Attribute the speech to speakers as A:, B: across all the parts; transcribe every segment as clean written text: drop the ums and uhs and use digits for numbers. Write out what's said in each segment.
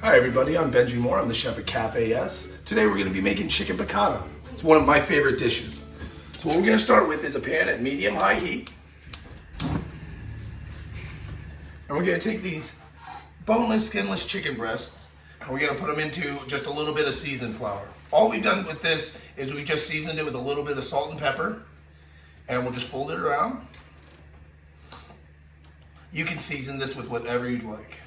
A: Hi everybody, I'm Benji Moore. I'm the chef at Cafe S. Today we're going to be making chicken piccata. It's one of my favorite dishes. So what we're going to start with is a pan at medium-high heat. And we're going to take these boneless, skinless chicken breasts and we're going to put them into just a little bit of seasoned flour. All we've done with this is we just seasoned it with a little bit of salt and pepper, and we'll just fold it around. You can season this with whatever you'd like.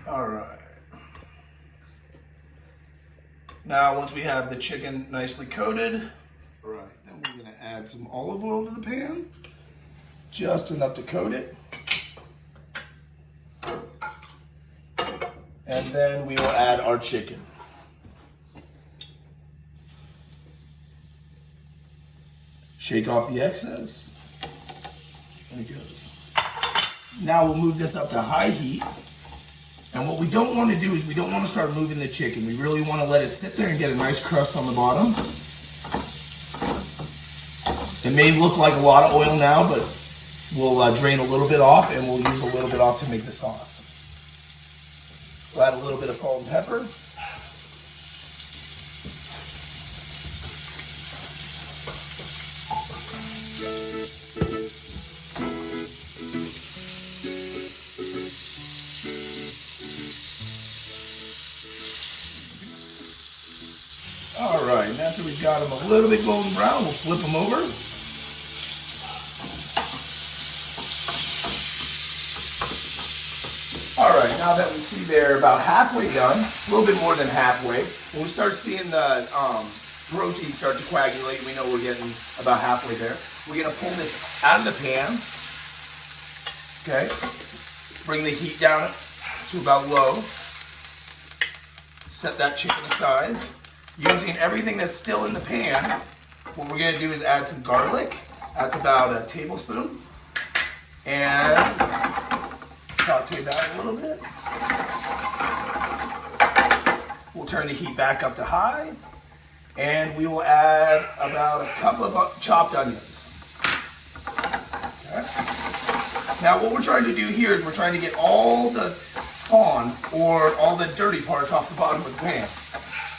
A: All right. Now, once we have the chicken nicely coated, then we're going to add some olive oil to the pan, just enough to coat it. And then we will add our chicken. Shake off the excess. There it goes. Now we'll move this up to high heat. And what we don't want to do is we don't want to start moving the chicken. We really want to let it sit there and get a nice crust on the bottom. It may look like a lot of oil now, but we'll drain a little bit off and we'll use a little bit off to make the sauce. We'll add a little bit of salt and pepper. All right, and after we've got them a little bit golden brown, we'll flip them over. All right, now that we see they're about halfway done, a little bit more than halfway, when we start seeing the protein start to coagulate, we know we're getting about halfway there. We're gonna pull this out of the pan, okay? Bring the heat down to about low. Set that chicken aside. Using everything that's still in the pan, what we're going to do is add some garlic. That's about a tablespoon. And saute that a little bit. We'll turn the heat back up to high. And we will add about a cup of chopped onions. Okay. Now what we're trying to do here is we're trying to get all the spawn or all the dirty parts off the bottom of the pan.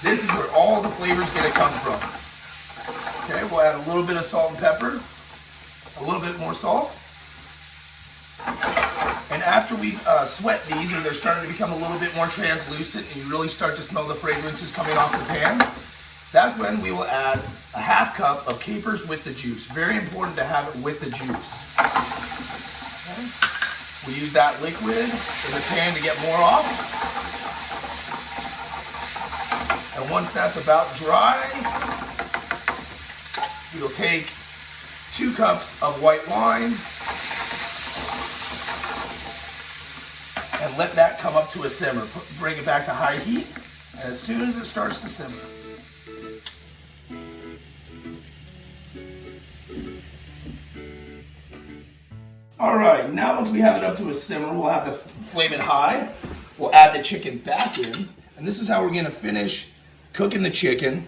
A: This is where all the flavor's gonna come from. Okay, we'll add a little bit of salt and pepper, a little bit more salt. And after we sweat these, or they're starting to become a little bit more translucent and you really start to smell the fragrances coming off the pan, that's when we will add a half cup of capers with the juice. Very important to have it with the juice. Okay. We use that liquid in the pan to get more off. And once that's about dry, we'll take 2 cups of white wine and let that come up to a simmer. Bring it back to high heat, and as soon as it starts to simmer, all right, now once we have it up to a simmer, we'll have the flame it high. We'll add the chicken back in, and this is how we're gonna finish cooking the chicken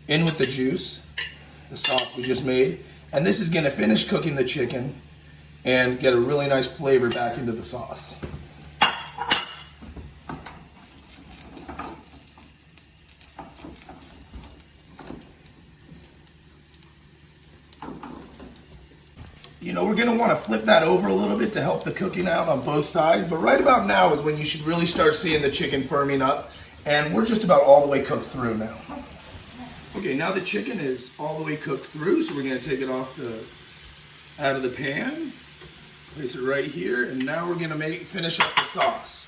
A: in with the juice, the sauce we just made, and this is going to finish cooking the chicken and get a really nice flavor back into the sauce. You know, we're going to want to flip that over a little bit to help the cooking out on both sides, but right about now is when you should really start seeing the chicken firming up. And we're just about all the way cooked through now. Okay, now the chicken is all the way cooked through, so we're gonna take it off out of the pan, place it right here, and now we're gonna finish up the sauce.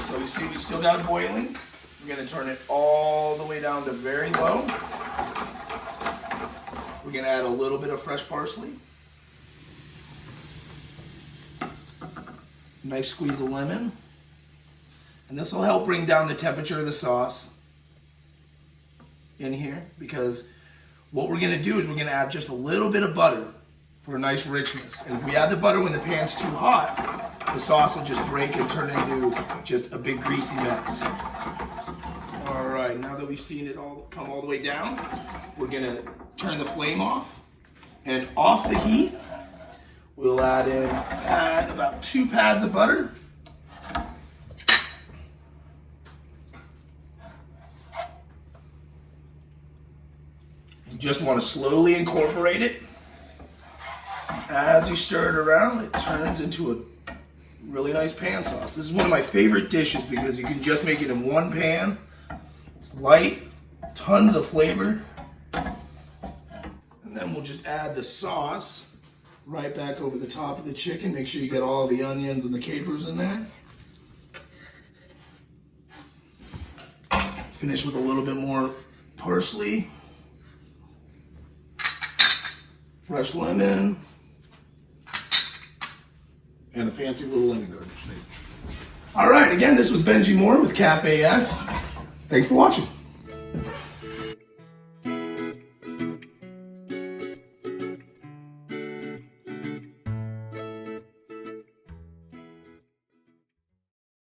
A: So we see we still got it boiling. We're gonna turn it all the way down to very low. We're gonna add a little bit of fresh parsley. Nice squeeze of lemon. And this will help bring down the temperature of the sauce in here, because what we're gonna do is we're gonna add just a little bit of butter for a nice richness. And if we add the butter when the pan's too hot, the sauce will just break and turn into just a big greasy mess. All right, now that we've seen it all come all the way down, we're gonna turn the flame off, and off the heat, we'll add about 2 pads of butter. You just want to slowly incorporate it. As you stir it around, it turns into a really nice pan sauce. This is one of my favorite dishes because you can just make it in one pan. It's light, tons of flavor. And then we'll just add the sauce right back over the top of the chicken. Make sure you get all the onions and the capers in there. Finish with a little bit more parsley, fresh lemon, and a fancy little lemon garnish. All right, again, this was Benji Moore with Cafe S. Thanks for watching.